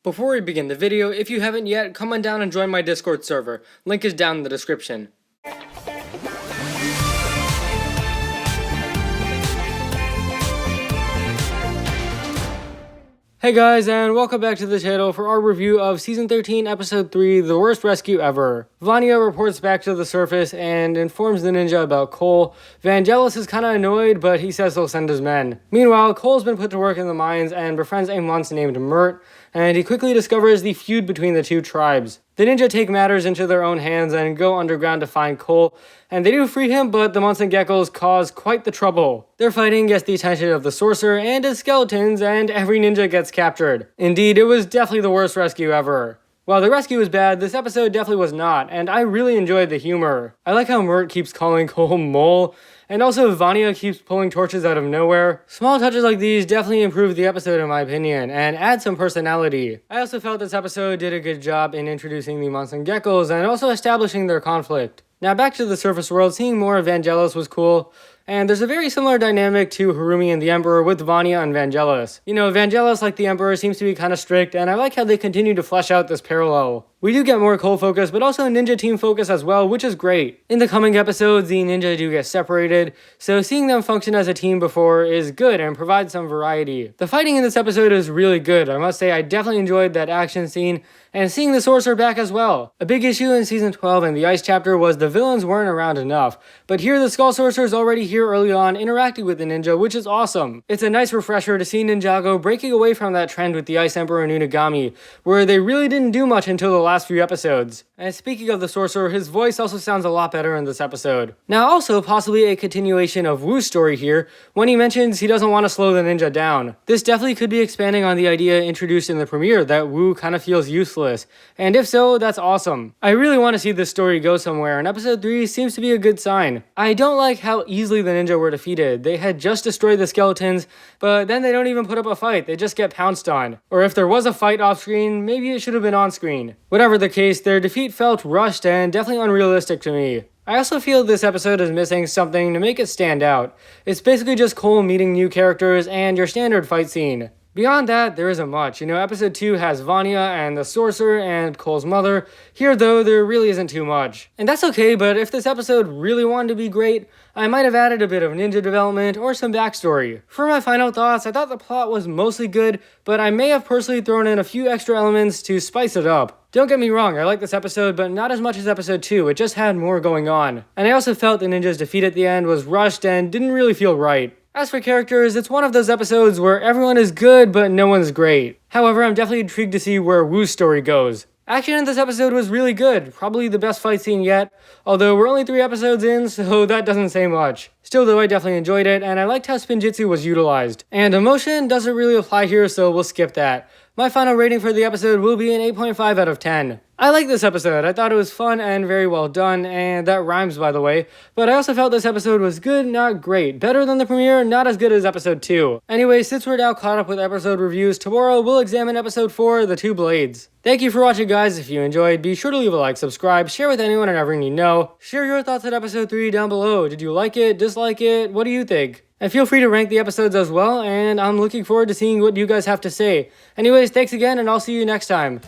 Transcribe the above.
Before we begin the video, if you haven't yet, come on down and join my Discord server. Link is down in the description. Hey guys, and welcome back to the channel for our review of Season 13, Episode 3, The Worst Rescue Ever. Vanya reports back to the surface and informs the ninja about Cole. Vangelis is kinda annoyed, but he says he'll send his men. Meanwhile, Cole's been put to work in the mines and befriends a monster named Mert, and he quickly discovers the feud between the two tribes. The ninja take matters into their own hands and go underground to find Cole, and they do free him, but the monster geckos cause quite the trouble. Their fighting gets the attention of the sorcerer and his skeletons, and every ninja gets captured. Indeed, it was definitely the worst rescue ever. While the rescue was bad, this episode definitely was not, and I really enjoyed the humor. I like how Mert keeps calling Cole Mole, and also Vanya keeps pulling torches out of nowhere. Small touches like these definitely improve the episode in my opinion, and add some personality. I also felt this episode did a good job in introducing the monster geckos and also establishing their conflict. Now back to the surface world, seeing more of Vangelis was cool. And there's a very similar dynamic to Harumi and the Emperor with Vanya and Vangelis. You know, Vangelis, like the Emperor, seems to be kind of strict, and I like how they continue to flesh out this parallel. We do get more Cole focus, but also ninja team focus as well, which is great. In the coming episodes, the ninja do get separated, so seeing them function as a team before is good and provides some variety. The fighting in this episode is really good. I must say I definitely enjoyed that action scene, and seeing the sorcerer back as well. A big issue in Season 12 and the Ice chapter was the villains weren't around enough, but here the Skull Sorcerer is already here early on interacting with the ninja, which is awesome. It's a nice refresher to see Ninjago breaking away from that trend with the Ice Emperor and Unagami, where they really didn't do much until the last few episodes. And speaking of the sorcerer, his voice also sounds a lot better in this episode. Now also possibly a continuation of Wu's story here, when he mentions he doesn't want to slow the ninja down. This definitely could be expanding on the idea introduced in the premiere that Wu kind of feels useless, and if so, that's awesome. I really want to see this story go somewhere, and episode 3 seems to be a good sign. I don't like how easily the ninja were defeated. They had just destroyed the skeletons, but then they don't even put up a fight, they just get pounced on. Or if there was a fight off screen, maybe it should have been on screen. Whatever the case, their defeat felt rushed and definitely unrealistic to me. I also feel this episode is missing something to make it stand out. It's basically just Cole meeting new characters and your standard fight scene. Beyond that, there isn't much. You know, episode 2 has Vanya and the sorcerer and Cole's mother. Here though, there really isn't too much. And that's okay, but if this episode really wanted to be great, I might have added a bit of ninja development or some backstory. For my final thoughts, I thought the plot was mostly good, but I may have personally thrown in a few extra elements to spice it up. Don't get me wrong, I like this episode, but not as much as episode 2, it just had more going on. And I also felt the ninja's defeat at the end was rushed and didn't really feel right. As for characters, it's one of those episodes where everyone is good, but no one's great. However, I'm definitely intrigued to see where Wu's story goes. Action in this episode was really good, probably the best fight scene yet, although we're only 3 episodes in, so that doesn't say much. Still though, I definitely enjoyed it, and I liked how Spinjitzu was utilized. And emotion doesn't really apply here, so we'll skip that. My final rating for the episode will be an 8.5 out of 10. I like this episode. I thought it was fun and very well done, and that rhymes by the way, but I also felt this episode was good, not great. Better than the premiere, not as good as episode 2. Anyway, since we're now caught up with episode reviews, tomorrow we'll examine episode 4, The Two Blades. Thank you for watching guys. If you enjoyed, be sure to leave a like, subscribe, share with anyone and everyone you know. Share your thoughts on episode 3 down below. Did you like it, dislike it, what do you think? And feel free to rank the episodes as well, and I'm looking forward to seeing what you guys have to say. Anyways, thanks again, and I'll see you next time.